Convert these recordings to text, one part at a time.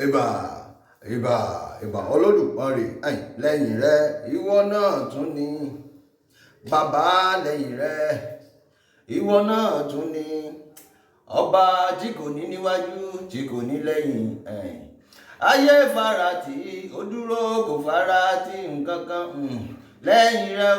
ìbà ìbà ìbà Olódùmarè lẹ́yìn rẹ ìwọ náà tún ni bàbá, lẹ́yìn rẹ ìwọ náà tún ni ọba tí kò ní níwájú tí kò ní lẹ́yìn. Ayé farati ó dúró kò farati nǹkan kan. Lẹ́yìn rẹ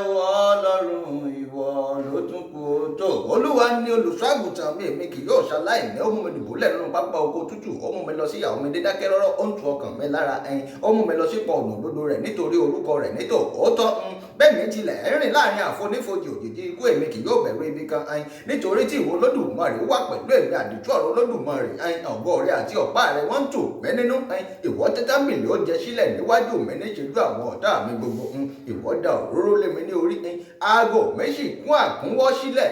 Ọlọ́run ìwọ ló tún kù tó. Olúwa ni olùṣọ́ àgùntàn mi, èmi kì yóò ṣaláìní. Ó mú mi dùbúlẹ̀ nínú pápá oko tútù, ó mú mi lọ sí ìyàwó mi dídákẹ́ rọ́rọ́, ó ń tu ọkàn mi lára. Ó mú mi lọ sípò ọ̀nà òdodo rẹ̀ nítorí orúkọ rẹ̀ nítòótọ́. Bẹ́ẹ̀ mi tilẹ̀ rìn láàrin àfonífojì òjìji ikú, èmi kì yóò bẹ̀rù ibi kan. Nítorí tí ìwọ Olódùmarè wà pẹ̀lú èmi, àdìtú ọ̀rọ̀ Olódùmarè. Ọ̀gọ́ rẹ̀ àti ọ̀pá rẹ̀ wọ́n ń tù mí nínú. Ìwọ tẹ́ tábìlì oúnjẹ sílẹ̀ níwájú mi níṣẹ́jú àwọn ọ̀tá mi gbogbo. Ìwọ dà òróró lé mi ní orí. Aago méjì kún àkúnwọ́ sílẹ̀.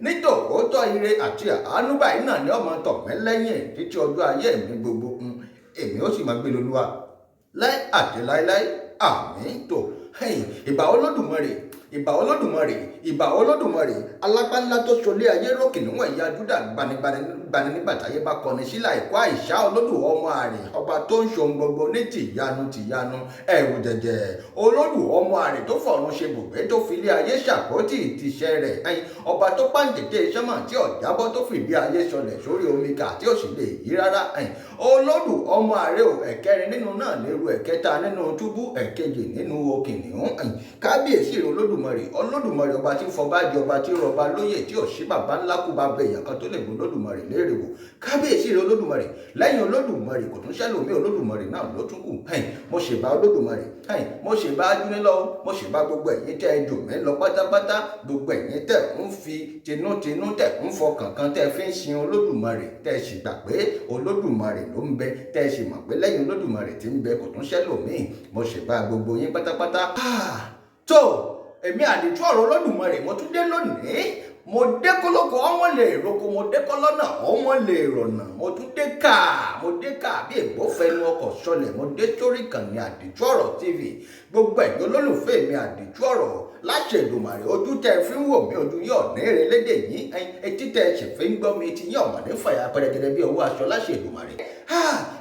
Nítòótọ́ ire àti àánú báyìí náà ni ọmọ tọ̀ mí lẹ́yìn títí ọjọ́ ayé mi gbogbo. Èmi ó sì máa gbé lolúwa láì àti láíláí. Àmín. Tó ìbà Olódùmarè, ìbà Olódùmarè, ìbà Olódùmarè, alápá ńlá tó solé ayé rókè níwọ̀n ìyá Júdà, gbanigbani nígbà táyé bá kọni sílà ẹ̀kọ́ àìsá Olódù ọmọ àrè, ọba tó ń ṣohun gbogbo ní tìyanu ẹ̀rù jẹ̀jẹ̀. Olódù ọmọ àrè tó fọ̀run ṣe bùgbé, tó fi ilé ayé ṣàpótì ìtìṣẹ́ rẹ̀. Ọba tó pàǹtẹ̀tẹ̀ sánmà tí ọ̀jábọ́, tó fìdí ayé sọlẹ̀ sórí omi kà tí ò sì lè yí rárá. Olódù ọmọ àrè ò, ẹ̀kẹrin nínú náà lérú, ẹ̀kẹta nínú túbú, ẹ̀kejì nínú kìnìún. Kábíyèsí Olódùmarè, Olódùmarè ọba tí fọba di ọba tí rọba lóyè, tí ò sí bàbá ńlá kú bá bẹ èèyàn kan tó lè gbọ́ Olódùmarè léèrè wò. Kábíyèsí Olódùmarè, lẹ́yìn Olódùmarè kò tún ṣẹlòmí, Olódùmarè náà ló tún kù. Mo ṣèbà Olódùmarè, mo ṣèbà Ajúnilọ́, mo ṣèbà gbogbo ẹ̀yin tẹ́ ẹ jù mí lọ pátápátá, gbogbo ẹ̀yin tẹ́ ń fi tinútinú tẹ́ ń fọkàn kan tẹ́ fi ń sin Olódùmarè, tẹ́ sì gbà pé Olódùmarè ló ń bẹ, tẹ́ sì mọ̀ pé lẹ́yìn Olódùmarè tí ń bẹ kò tún ṣẹlòmí. Mo ṣèbà gbogbo yín pátápátá. Tó èmi àdìtú ọ̀rọ̀ Olódùmarè mo tún dé lónìí. Mo dé kólókó ọmọ lè roko, mo dé kọ́lọ́nà ọmọ lè rọ̀nà, mo tún dé ká bí ègbó fẹnu ọkọ̀ sọlẹ̀. Mo dé sórí ìkànnì Àdìtú Ọ̀rọ̀ TV. Gbogbo ẹ̀yin olólùfẹ́ mi Àdìtú Ọ̀rọ̀, láṣẹ Èdùmàrè, ojú tẹ́ fi ń wò mí, ojú yín ọ̀nà èrè lédè yín. Etí tẹ́ sì fi ń gbọ́ mi, etí yín ọ̀mọ̀ ní fàyà pẹ̀rẹ̀gẹ̀dẹ̀ bí owó aṣọ, láṣẹ Èdùmàrè.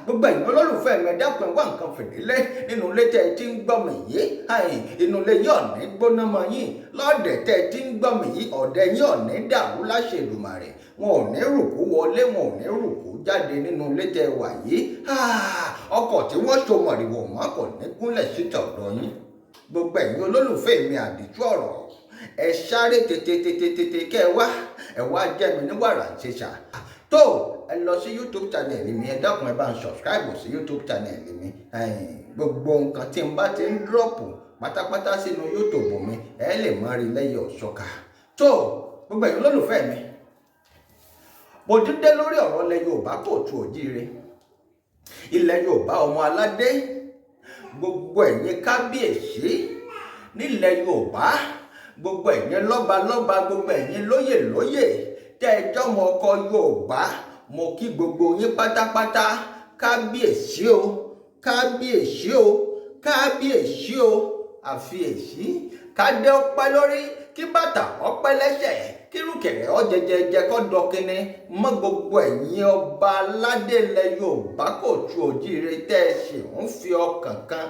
Gbogbo ẹ̀yin olólùfẹ́ mi, ẹ dákun wá nǹkan fìdílé nínú ilé tẹ́ ti ń gbọ́ mi yìí. Inú ilé yín ọ̀nà gbóná mọ́ yín, lọ́ọ̀dẹ̀ tẹ́ ti ń gbọ́ mi yìí, ọ̀dẹ̀ yín ọ̀nà dàrú, láṣẹ Èdùmàrè. Wọn ò ní rùkú wọlé, wọn ò ní rùkú jáde nínú ilé tẹ́ wà yìí. Ọkọ̀ tí wọ́n so mọ̀rìwọ̀ mọ́ kò ní gúnlẹ̀ síta ọ̀dọ̀ yín. Gbogbo ẹ̀yin olólùfẹ́ mi Àdìtú Ọ̀rọ̀, ẹ sáré tètè kẹ́ ẹ wá jẹ́ mi ní wàrà ṣẹṣà. Tó ẹ lọ sí YouTube channel mi, ẹ dákun ẹ bá ń subscribe sí YouTube channel mi. Gbogbo nǹkan tí n bá ti ń dọ́pù pátápátá sínú YouTube mi, ẹ lè máa rí lẹ́yìn ọ̀ṣọ́ka. Tó gbogbo ẹ̀yin olólùfẹ́ mi, mo dúdé lórí ọ̀rọ̀ ilẹ̀ Yorùbá Kóòtù Òjíire, ilẹ̀ Yorùbá ọmọ aládé, gbogbo ẹ̀yin kábíyèsí nílẹ̀ Yorùbá, gbogbo ẹ̀yin lọ́balọ́ba, gbogbo ẹ̀yin lóyè tẹ́ ẹ jọmọ ọkọ Yorùbá, mo kí gbogbo yín pátápátá. Kábíyèsí o, kábíyèsí o, kábíyèsí o, àfiyèsí. Kádé ọpẹ́ lórí, kí bàtà ọpẹ́ lẹ́sẹ̀, kí rùkẹ̀rẹ̀ ọjẹjẹjẹ kọ́ dọkínní mọ́ gbogbo ẹ̀yin ọba aládé ilẹ̀ Yorùbá Kóòtù Òjíire, tẹ́ ẹ sì ń fi ọkàn kan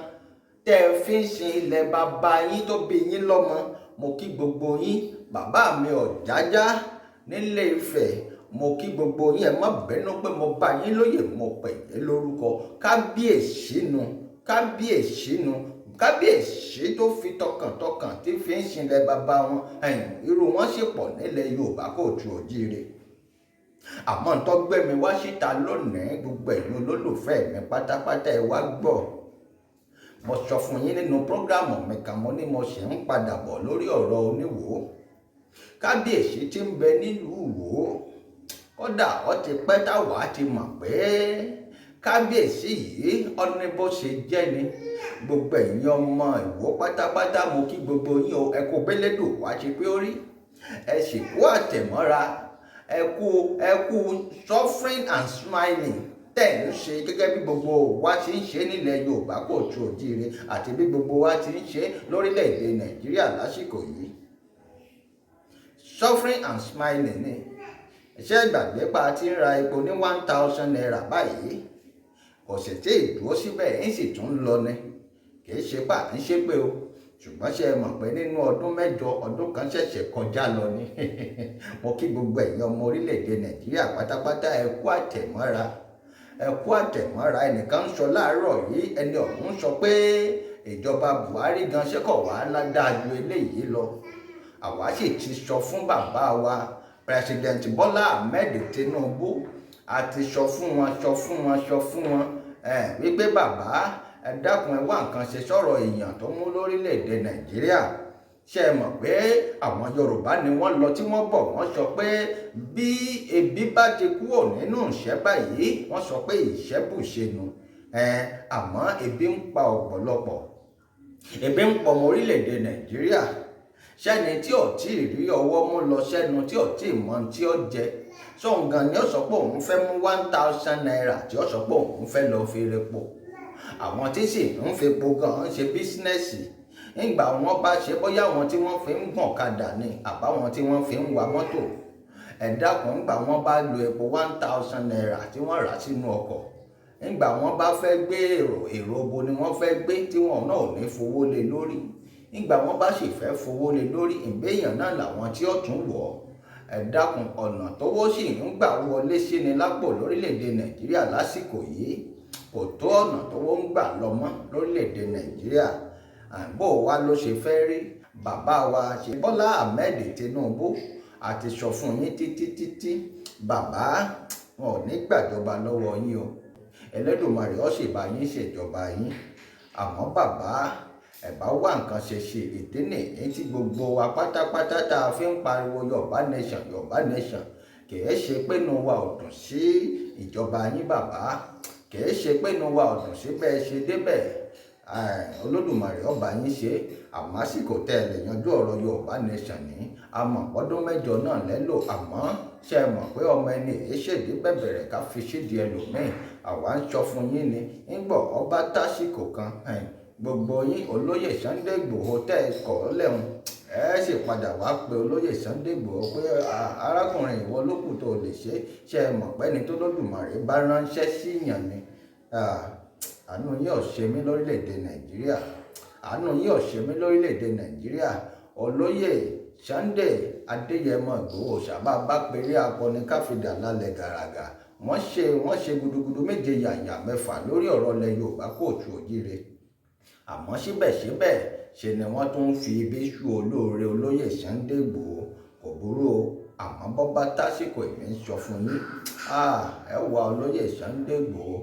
tẹ́ ẹ fi ń sin ilẹ̀ bàbá yín tó bí yín lọ́mọ. Mo kí gbogbo yín. Bàbá mi Ọ̀jájá nílé Ifẹ̀, mo kí gbogbo yín. Ẹ má bínú pé mo bá yín lóyè, mo pè yín lórúkọ. Kábíyèsí nu, kábíyèsí nu, kábíyèsí tó fi tọkàntọkàn tí fi ń sin ilẹ̀ bàbá wọn. Irú wọn sì pọ̀ nílẹ̀ Yorùbá Kóòtù Òjíire. Àmọ́ tó gbé mi wá síta lónìí, gbogbo ẹ̀yin olólùfẹ́ mi pátápátá, ẹ wá gbọ́. Mo sọ fún yín nínú prógrámù mi kan, mo ní mo sì ń padà bọ̀ lórí ọ̀rọ̀ Oníwò. Kábíyèsí tí ń bẹ nílùú Ìwó, kódà ó ti pẹ́ táwa ti mọ̀ pé kábíyèsí yìí ó ní bó ṣe jẹ́ ni. Gbogbo ẹ̀yin ọmọ Ìwó pátápátá, mo kí gbogbo yín o. Ẹ kú bélédò wá ṣe pé ó rí, ẹ sì kú àtẹ̀mọ́ra, ẹ kú suffering and smiling tẹ́ ń ṣe gẹ́gẹ́ bí gbogbo wa ti ń ṣe nílẹ̀ Yorùbá Kóòtù Òjíire, àti bí gbogbo wa ti ń ṣe lórílẹ̀‐èdè Nàìjíríà lásìkò yìí. Suffering and smiling ni. Ṣé ìgbàgbé pa ti ń ra epo ní 1000 naira báyìí? kò sì tí ì dúró síbẹ̀ ń sì tún lọ ni kì í ṣe pà ń ṣépè o ṣùgbọ́n ṣe mọ̀ pé nínú ọdún mẹ́jọ ọdún kan ṣẹ̀ṣẹ̀ kọjá lọ ni mo kí gbogbo ẹ̀yin ọmọ orílẹ̀-èdè Nàìjíríà pátápátá ẹ kú àtẹ̀mọ́ra ẹnìkan ń sọ láàárọ̀ yìí ẹni ọ̀hún sọ pé ìjọba Buhari gan ṣe kọ̀ wá ládàá ju eléyìí lọ àwa sì ti sọ fún bàbá wa President Bola Ahmed Tinubu àti sọ fún wọn wípé bàbá ẹ dákun ẹ wá nǹkan ṣe sọ̀rọ̀ èèyàn tó mú lórílẹ̀‐èdè Nàìjíríà ṣe é mọ̀ pé àwọn Yorùbá ni wọ́n lọ tí wọ́n bọ̀ wọ́n sọ pé bí ebi bá ti kúrò nínú ìṣẹ́ báyìí wọ́n sọ pé ìṣẹ́ bùṣe nu àmọ́ ebi ń pa ọ̀pọ̀lọpọ̀ ebi ń pọ̀ ọmọ orílẹ̀‐èdè Nàìjíríà sẹ́ni tí ò tí ì rí ọwọ́ mú lọ sẹ́nu tí ò tí ì mọ tí ó jẹ sóǹgàn ni ó sọ pé òun fẹ́ mú 1000 naira tí ó sọ pé òun fẹ́ lọ fi repo àwọn tí sì ń fepo gan ṣe bísínẹ́sì nígbà wọn bá ṣe bóyá àwọn tí wọ́n fi ń gbọ̀n kadà ni àbáwọn tí wọ́n fi ń wa mọ́tò ẹ dákun nígbà wọn bá lo epo 1000 naira tí wọ́n rà sínú ọkọ̀ nígbà wọn bá fẹ́ gbé èrò bo ni wọ́n fẹ́ gbé tí wọn náà ò ní fowó lé lórí nígbà wọn bá sì fẹ́ fowó lé lórí ìgbéyàn náà làwọn tí ó tún wọ̀ ẹ dákun ọ̀nà tówó sì ń gbà wọlé sí ni lápò lórílẹ̀‐èdè Nàìjíríà lásìkò yìí kò tó ọ̀nà tówó ń gbà lọ mọ́ lórílẹ̀‐èdè Nàìjíríà bó wa ló ṣe fẹ́ rí bàbá wa ṣe Bọ́lá Ahmed Tinubu àti sọ fún yín títí bàbá wọn ò ní gbàjọba lọ́wọ́ yín o Ẹlẹ́dùmarè ó sì bá yín ṣèjọba yín àmọ́ bàbá ẹ bá wá nǹkan ṣe ìdí nìyí tí gbogbo wa pátápátá tá a fi ń pariwo Yorùbá nation kìí ṣe pé inú wa ò dùn sí ìjọba yín bàbá kìí ṣe pé inú wa ò dùn sí bẹ́ẹ̀ ṣe débẹ̀ Olódùmarè ó bá yín ṣe àmọ́ àsìkò tẹ́ ẹ lè yanjú ọ̀rọ̀ Yorùbá nation ní àmọ́ ọdún mẹ́jọ náà lẹ́lò àmọ́ ṣe é mọ̀ pé ọmọ ẹni èyí ṣèdí bẹ̀bẹ̀rẹ̀ ká fi ṣídìí ẹlòmíì àwa ń sọ fún yín ni ńgbọ̀ ọba tásìkò kan gbogbo yín olóyè Sunday Igboho tẹ́ ẹ kọ̀ ọ́ lẹ́hùn ẹ sì padà wá pé olóyè Sunday Igboho pé arákùnrin ìwọ lókù tó lè ṣe é mọ̀ pé ẹni tó lódùmarè bá ránṣẹ́ síyàn ni àánú yín ò ṣe mí lórílẹ̀‐èdè Nàìjíríà olóyè Sunday Adéyẹmọ Ìgbòho sábà bá péré akọni káfíńdà lálẹ́ gàràgà wọ́n ṣe gudugudu méje yàyà mẹ́fà lórí ọ̀rọ̀ ilẹ̀ Yorùbá kóòtù òjíire àmọ́ síbẹ̀síbẹ̀ ṣe ni wọ́n tún fi ibi ṣú olóore olóyè Sunday Igboho kò burú o àmọ́ bọ́ bá tásìkò èmi ń sọ fún yín ẹ wá olóyè Sunday Igboho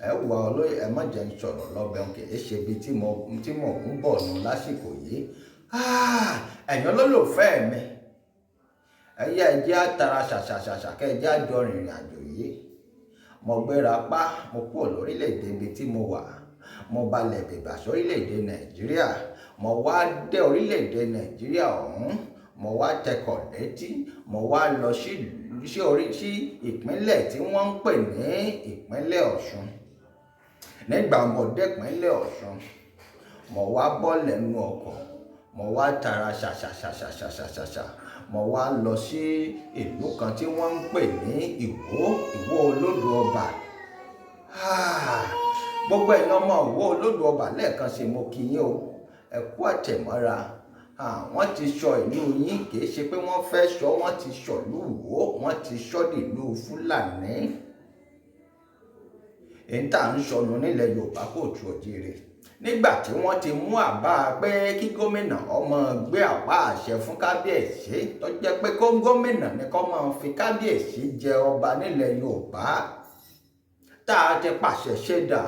ẹ wá olóyè ẹ má jẹ́ ń sọ̀rọ̀ lọ́bẹ̀ kì í ṣe ibi tí mo ń bọ̀ nù lásìkò yìí ẹ̀yin olólùfẹ́ mi ẹ̀yà ẹ̀jẹ̀ àtàrà ṣàṣàṣàṣà kẹ́ẹ̀jẹ̀ àjọ rìnrìn àjò yìí mo gbéra pa mo kúrò lórílẹ̀‐èdè ibi tí mo wà mo balẹ̀ bìbà sórílẹ̀‐èdè Nàìjíríà mo wá dé orílẹ̀‐èdè Nàìjíríà ọ̀hún mo wá tẹkọ̀ létí mo wá lọ sí ìpínlẹ̀ tí wọ́n ń pè ní ìpínlẹ̀ Ọ̀ṣun nígbà mo dé ìpínlẹ̀ Ọ̀ṣun mo wá bọ́ lẹ́nu ọkọ̀ mo wá tara ṣàṣàṣàṣàṣàṣà mo wá lọ sí ìlú kan tí wọ́n ń pè ní Ìwó Olódò Ọba gbogbo ẹ̀yin ọmọ Ìwó Olódò Ọba lẹ́ẹ̀kan sí mo kí yín o ẹ kú àtẹ̀mọ́ra wọ́n ti sọ ìlú yín kìí ṣe pé wọ́n fẹ́ sọ wọ́n ti sọ ìlú Ìwó wọ́n ti sọ ìlú Fúlàní èyí tá à ń sọnù nílẹ̀ Yorùbá kóòtù òjíire nígbà tí wọ́n ti mú àbá pé kí gómìnà ọmọ gbé àpá àṣẹ fún kábíyèsí tó jẹ́ pé kó gómìnà ní kó máa fi kábíyèsí jẹ ọba nílẹ̀ Yorùbá tá a ti pàṣẹ ṣẹ̀dá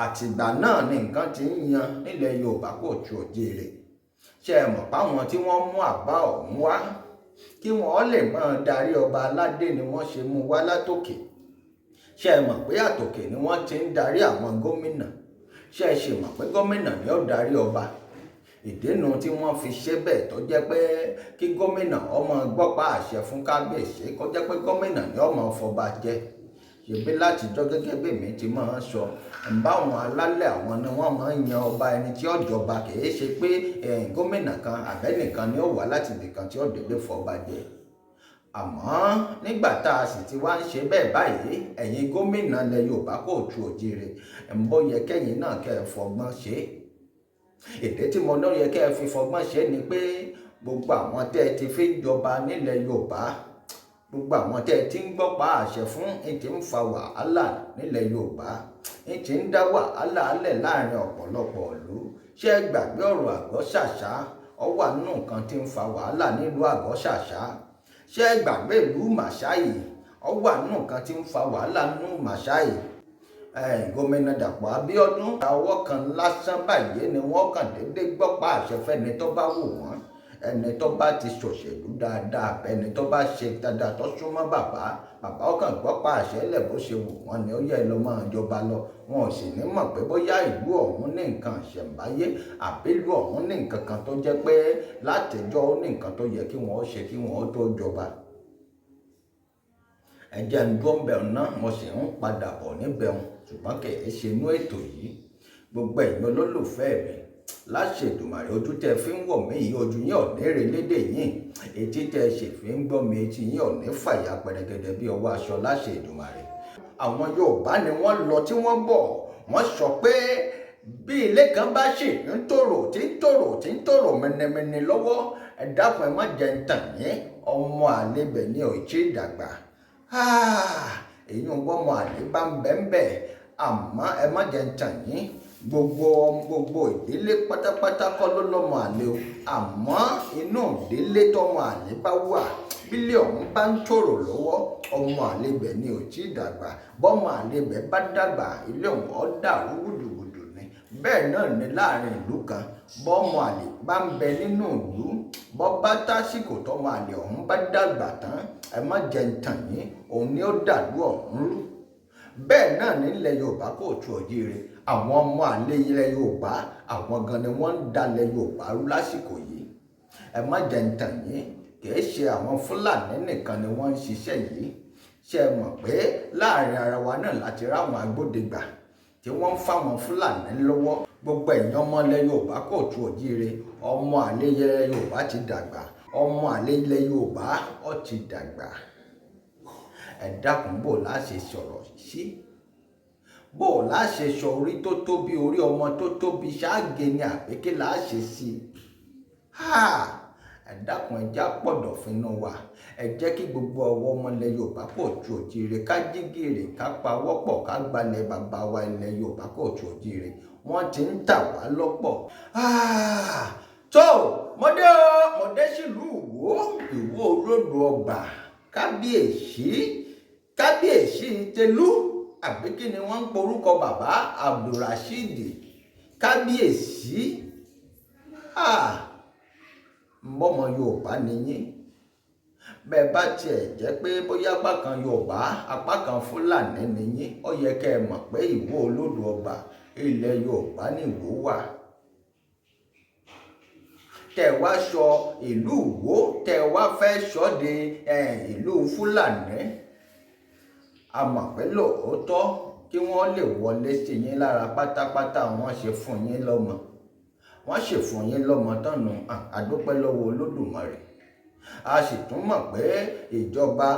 àtìgbà náà ni nǹkan ti ń yan nílẹ̀ Yorùbá kóòtù òjíire ṣe é mọ̀ páwọn tí wọ́n mú àbá ọ̀hún wá kí wọ́n lè máa darí ọba aládé ni wọ́n ṣe mú wá látòkè ṣe é mọ̀ pé àtòkè ni wọ́n ti ń darí àwọn gómìnà ṣe é ṣe mọ̀ pé gómìnà ni ó darí ọba ìdènà tí wọ́n fi ṣe bẹ́ẹ̀ tó jẹ́ pé kí gómìnà ọmọ gbọ́pá àṣẹ fún kábíyèsí kó jẹ́ pé gómìnà ni ọmọ fọba jẹ ṣèbí látijọ́ gẹ́gẹ́ bí mi ti máa ń sọ báwọn alálẹ̀ àwọn ni wọ́n máa ń yan ọba ẹni tí ó jọba kìí ṣe pé gómìnà kan àbẹ́nìkan ni ó wà láti ibìkan tí ó délé fọba jẹ àmọ́ nígbà tá a sì ti wá ń ṣe bẹ́ẹ̀ báyìí ẹ̀yin gómìnà ilẹ̀ Yorùbá kóòtù òjíire bó yẹ kẹ́yìn náà kẹ́ ẹ fọgbọ́n ṣe èdè tí mo náà yẹ kẹ́ ẹ fi fọgbọ́n ṣe ni pé gbogbo àwọn tẹ́ ẹ ti fi jọba nílẹ̀ Yorùbá gbogbo àwọn tẹ́ ẹ ti ń gbọ́ pa àṣẹ fún ti ń fa wàhálà nílẹ̀ Yorùbá ti ń dá wàhálà alẹ̀ láàrin ọ̀pọ̀lọpọ̀ ìlú ṣé ẹ gbàgbé ọ̀rọ̀ àgọ́ ṣàṣà ó wà nínú nǹkan tí ń fa wàhálà nílùú àgọ́ ṣàṣà ṣé ẹ gbàgbé ìlú Màṣáì ó wà nínú nǹkan tí ń fa wàhálà nínú Màṣáì gómìnà Dàpọ̀ Abíọ́dún ọwọ́ kan lásán báyìí ni wọ́n kàn déédéé gbọ́ pa àṣẹ fẹ́ni tó bá wù wọ́n ẹni tó bá ti ṣòṣèlú dáadáa ẹni tó bá ṣe dáadáa tó súnmọ́ bàbá ọkàn gbọ́ pa àṣẹ lẹ̀ bó ṣe wù wọ́n ni ó yẹ lọ máa jọba lọ wọn ò sì ní mọ̀ pé bóyá ìlú ọ̀hún ní nǹkan ìṣẹ̀ǹbáyé àbí ìlú ọ̀hún ní nǹkan kan tó jẹ́ pé látijọ́ ó ní nǹkan tó yẹ kí wọ́n ṣe kí wọ́n tó jọba. ẹ̀jẹ̀ ń dúró ń bẹ̀ náà mo sì ń padà bọ̀ níbẹ̀ ṣùgbọ́n kì í ṣe inú ètò yìí gbogbo ẹ̀yin olólùfẹ́ mi láṣẹ Èdùmàrè ojú tẹ fi ń wò mí yìí ojú yín ọ̀nà èrè lédè yín etí tẹ ṣe fi ń gbọ́ mi etí yín ọ̀nà fàyà pẹ̀rẹ̀gẹ̀dẹ̀ bí ọwọ́ aṣọ láṣẹ Èdùmàrè. àwọn Yorùbá ni wọ́n lọ tí wọ́n bọ̀ wọ́n sọ pé bí ilé kan bá ṣì ń tòrò tí ń tòrò mẹnẹmẹnẹ lọ́wọ́ ẹ dákun ẹ má jẹ́ ń tàn yín ọmọ àlebẹ̀ ni ò tí ì dàgbà èyí ń gbọ́ ọmọ àlè bá ń bẹ́ẹ̀ àmọ́ ẹ má jẹ́ ń tàn yín gbogbo ìdílé pátápátá kọ́ ló lọ́mọ àlè o àmọ́ inú ìdílé tọ́mọ àlè bá wà bílẹ̀ ọ̀hún bá ń tòrò lọ́wọ́ ọmọ àlè bẹ̀ ni ò tí ì dàgbà bọ́mọ àlè bẹ̀ bá dàgbà ilé ọ̀hún ó dàrú gbùdùgbùdù ni bẹ́ẹ̀ náà ni láàrin ìlú kan bọ́mọ àlè bá ń bẹ nínú ìlú bọ́ bá tásìkò tọ́mọ àlè ọ̀hún bá dàgbà tán ẹ má jẹ́ ń tàn yín òun ni ó dàlú ọ̀hún rú bẹ́ẹ̀ náà nílẹ̀ Yorùbá kóòtù òjíire àwọn ọmọ àlè ilẹ̀ Yorùbá àwọn gan ni wọ́n ń dalẹ̀ Yorùbá rú lásìkò yìí ẹ má jẹ́ ń tàn yín kìí ṣe àwọn Fúlàní nìkan ni wọ́n ń ṣiṣẹ́ yìí ṣe mọ̀ pé láàrin ara wa náà láti ráwọn agbódegbà tí wọ́n ń fáwọn Fúlàní lọ́wọ́ gbogbo ẹ̀yin ọmọ ilẹ̀ Yorùbá kóòtù òjíire ọmọ àlè ilẹ̀ Yorùbá ti dàgbà ọmọ àlè ilẹ̀ Yorùbá ó ti dàgbà ẹ dákun bò láṣẹ sọ̀rọ̀ sí bò láṣẹ sọ orí tó tóbi orí ọmọ tó tóbi ṣáàgé ni àpéké láṣẹ sí ẹ dákun ẹjá pọ̀dọ̀ fínú wa ẹ jẹ́ kí gbogbo ọwọ́ ọmọ ilẹ̀ Yorùbá kóòtù òjíire ká jí gìrì ká pawọ́pọ̀ ká gbalẹ̀ bàbá wa ilẹ̀ Yorùbá kóòtù òjíire wọ́n ti ń tà wá lọ́pọ̀ tó mọdé sílùú Ìwó olódò ọgbà kábíyèsí tẹlú àbí kí ni wọ́n ń porúkọ bàbá Abdulrasheed kábíyèsí mbọ́mọ Yorùbá nìyí bẹ́ẹ̀ bá tiẹ̀ jẹ́ pé bóyá apá kan Yorùbá apá kan Fúlàní nìyí ó yẹ kẹ́ ẹ mọ̀ pé Ìwó olódò ọgbà ilẹ̀ Yorùbá ní Ìwó wà tẹ́ wá sọ ìlú Ìwó tẹ́ wá fẹ́ sọ de ìlú Fúlàní a mọ̀ pé lóòótọ́ kí wọ́n lè wọlé sí yín lára pátápátá wọ́n ṣe fún yín lọ́mọ wọ́n ṣe fún yín lọ́mọ tọ́nu àdúpẹ́ lọ́wọ́ Olódùmarè a sì tún mọ̀ pé ìjọba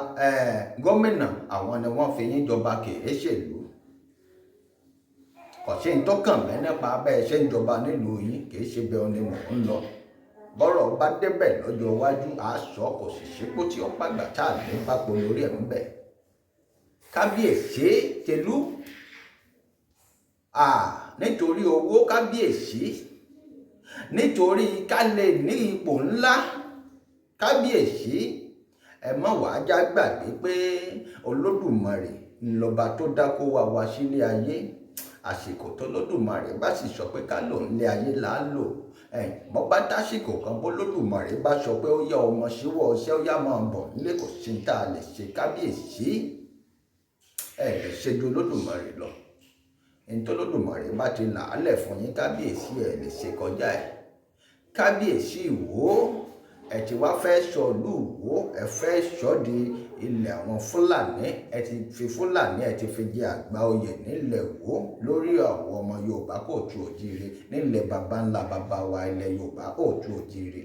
gómìnà àwọn ni wọ́n fi yín jọba kìí ṣèlú kò sí ní tó kàn mí nípa bẹ́ẹ̀ ṣe ń jọba nílùú yín kìí ṣe bẹ́ẹ̀ ni mò ń lọ bọ́rọ̀ bá débẹ̀ lọ́jọ́ iwájú àásọ kò sì ṣípò tí ó pàgbà tá à ní pápó lórí ẹ̀ ń bẹ̀ kábíyèsí tẹlú nítorí owó kábíyèsí nítorí ká lè ní ipò ńlá kábíyèsí ẹ má wàá já gbàgbé pé Olódùmarè ńlọba tó dákó wa sílé ayé àsìkò tó Olódùmarè bá sì sọ pé ká lò nílé ayé là á lò bọ́ bá tásìkò kan bó Olódùmarè bá sọ pé ó yá ọmọ síwọ́ ọṣẹ́ ó yá máa bọ̀ nílé kò sí tá a lè ṣe kábíyèsí ẹ lè ṣe ju Olódùmarè lọ nítorí Olódùmarè bá ti là á lẹ̀ fún yín kábíyèsí ẹ lè ṣe kọjá ẹ kábíyèsí Ìwó ẹ ti wá fẹ́ sọ ìlú Ìwó ẹ fẹ́ sọ di ilẹ̀ àwọn Fúlàní ẹ ti fi Fúlàní ẹ ti fi jẹ àgbà oyè nílẹ̀ Ìwó lórí àwọn ọmọ Yorùbá kóòtù òjíire nílẹ̀ baba ńlá baba wa ilẹ̀ Yorùbá kóòtù òjíire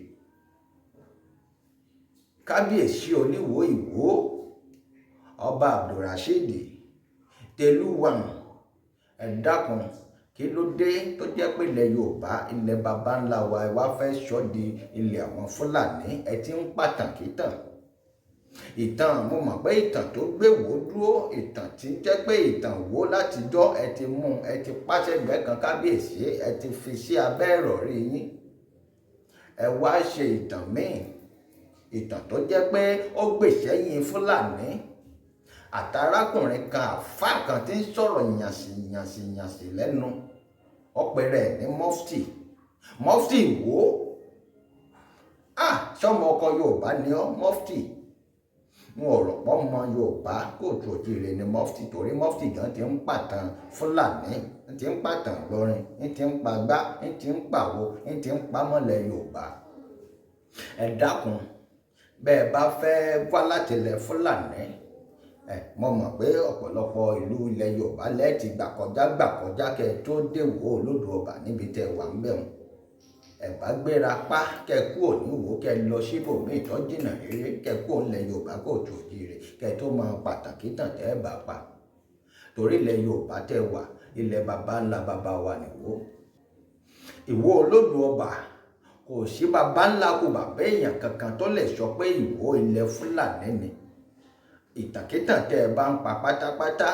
kábíyèsí oníwò ìwó ọba abdulrasheed tẹlúwàm, ẹ dákun kí ló dé tó jẹ́ pé ilẹ̀ yorùbá, ilẹ̀ baba ńlá wa, ẹ wá fẹ́ sọ di ilẹ̀ àwọn fúlàní. Ẹ ti ń pàtàkìtàn ìtàn, mo mọ̀ pé ìtàn tó gbé Ìwó dúró, ìtàn tí ń jẹ́ pé ìtàn Ìwó látijọ́, ẹ ti mú, ẹ ti pàṣẹgbẹ́ kan kábíyèsí, ẹ ti fi sí abẹ́ ìrọ̀rí yín. Ẹ wá ṣe ìtàn míì, ìtàn tó jẹ́ pé ó gbèsè yín fúlàní àtàrákùnrin kan àfáà kan tí ń sọ̀rọ̀ yànsì lẹ́nu, ọpẹ rẹ̀ ní mọ́fítì Ìwó. Sọmọ ọkọ yorùbá ni ọ́ mọ́fítì? N ò rò pọ́ mọ yorùbá kóòtù òjìrè ni mọ́fítì, torí mọ́fítì gan ti ń pàtàn fúlàní, ń ti ń pàtàn lọrin, ń ti ń pagbá, ń ti ń pàwo, ń ti ń pamọ́lẹ̀ yorùbá. Ẹ dákun, bẹ́ẹ̀ bá fẹ́ wá láti ilẹ̀ fúlàní, mo mọ̀ pé ọ̀pọ̀lọpọ̀ ìlú ilẹ̀ yorùbá lẹ́ẹ̀tì gbà kọjá kẹ tó dé Ìwó olódù ọba níbi tẹ wà ń bẹ̀rùn. Ẹ bá gbéra pa kẹ kú òní Ìwó, kẹ lọ síbòmíì tó jìnnà rere, kẹ kú ilẹ̀ yorùbá kóòtù òjìrè, kẹ tó mọ pàtàkì tàn tẹ́ ẹ bá pa. Torí ilẹ̀ yorùbá tẹ wà, ilẹ̀ baba ńlá baba wa nìwó. Ìwó olódù ọba kò sí baba ńlá kò bàbá èèyàn kankan tó lè sọ pé Ìwó ilẹ̀ fúlàní ni. Ìtànkítàn tẹ́ ẹ bá ń pa pátápátá,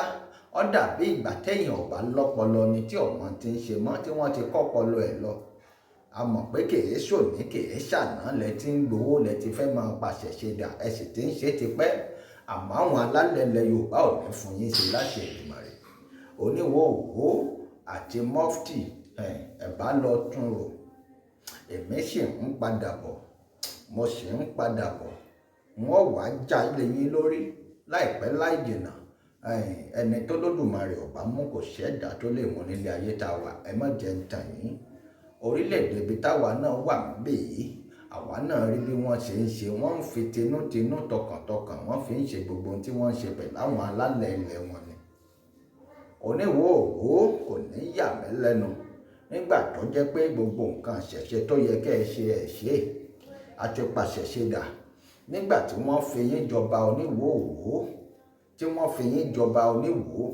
ó dàbí ìgbà téèyàn ọba lọ́pọlọ ni, tí ọmọ ti ń ṣe mọ́, tí wọ́n ti kọ́pọlọ ẹ̀ lọ. A mọ̀ pé kèé sòní kèé ṣàná lẹ ti ń gbowó, lẹ ti fẹ́ máa pàṣẹ ṣe dà, ẹ sì ti ń ṣe tipẹ́. Àmọ́ àwọn alálẹ̀ ilẹ̀ yorùbá ò ní fún yín ṣe láṣẹ Èdùmàrè. Oníwò Ìwó àti mọ́fítì, ẹ bá lọ tún rò. Èmi sì ń padà bọ̀, mo sì ń padà bọ̀, wọ́n wá já ilé yín lórí láìpẹ́ láì jìnnà. Ẹni tó lódùmarè ọba mú kò ṣẹ̀dá tó lè mú nílé ayé tá a wà. Ẹ má jẹ́ ń tàn yín. Orílẹ̀-èdè ibi táwa náà wà níbí yìí, àwa náà rí bí wọ́n ṣe ń ṣe, wọ́n ń fi tinútinú tọkàntọkàn, wọ́n fi ń ṣe gbogbo ohun tí wọ́n ń ṣe pẹ̀lú àwọn alálẹ̀ ilẹ̀ wọn ni. Oníwò Ìwó kò ní yà mí lẹ́nu nígbà tó jẹ́ pé gbogbo nǹkan ṣẹ̀ṣẹ̀ tó yẹ kẹ́ ẹ ṣe ẹ̀ ṣe, àti pàṣẹ ṣe dà. Nígbà tí wọ́n fi yín jọba Oníwò Ìwó, tí wọ́n fi yín jọba Oníwò,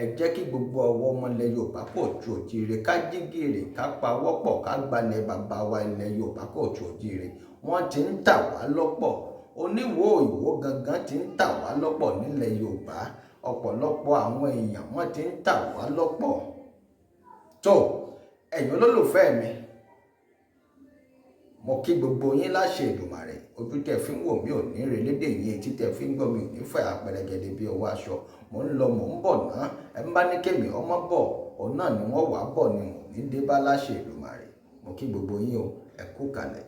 ẹ jẹ́ kí gbogbo ọwọ́ ọmọ ilẹ̀ yorùbá kóòtù òjìrè ká jí gìrì, ká pawọ́pọ̀, ká gbalẹ̀ bàbá wa ilẹ̀ yorùbá kóòtù òjìrè. Wọ́n ti ń tà wá lọ́pọ̀, Oníwò Ìwó gangan ti ń tà wá lọ́pọ̀ nílẹ̀ yorùbá. Ọ̀pọ̀lọpọ̀ àwọn èèyàn wọ́n ti ń tà wá lọ́pọ̀. Tó ẹ̀yin olólùfẹ́ mi, mo kí gbogbo yín láṣẹ Èdùmàrè. Ojú tẹ́ fi ń wò mí ò ní relédè yín, etí tẹ́ fi ń gbọ́ mi ò ní fẹ́ àpẹrẹgẹdẹ bí ọwọ́ aṣọ. Mo ń lọ, mò ń bọ̀ náà. Ẹ ń bá ní kémi ọmọ bọ̀, òun náà ni wọ́n wà bọ̀ ni mò ní dé bá láṣẹ Èdùmàrè. Mo kí gbogbo yín o, ẹ kú kalẹ̀.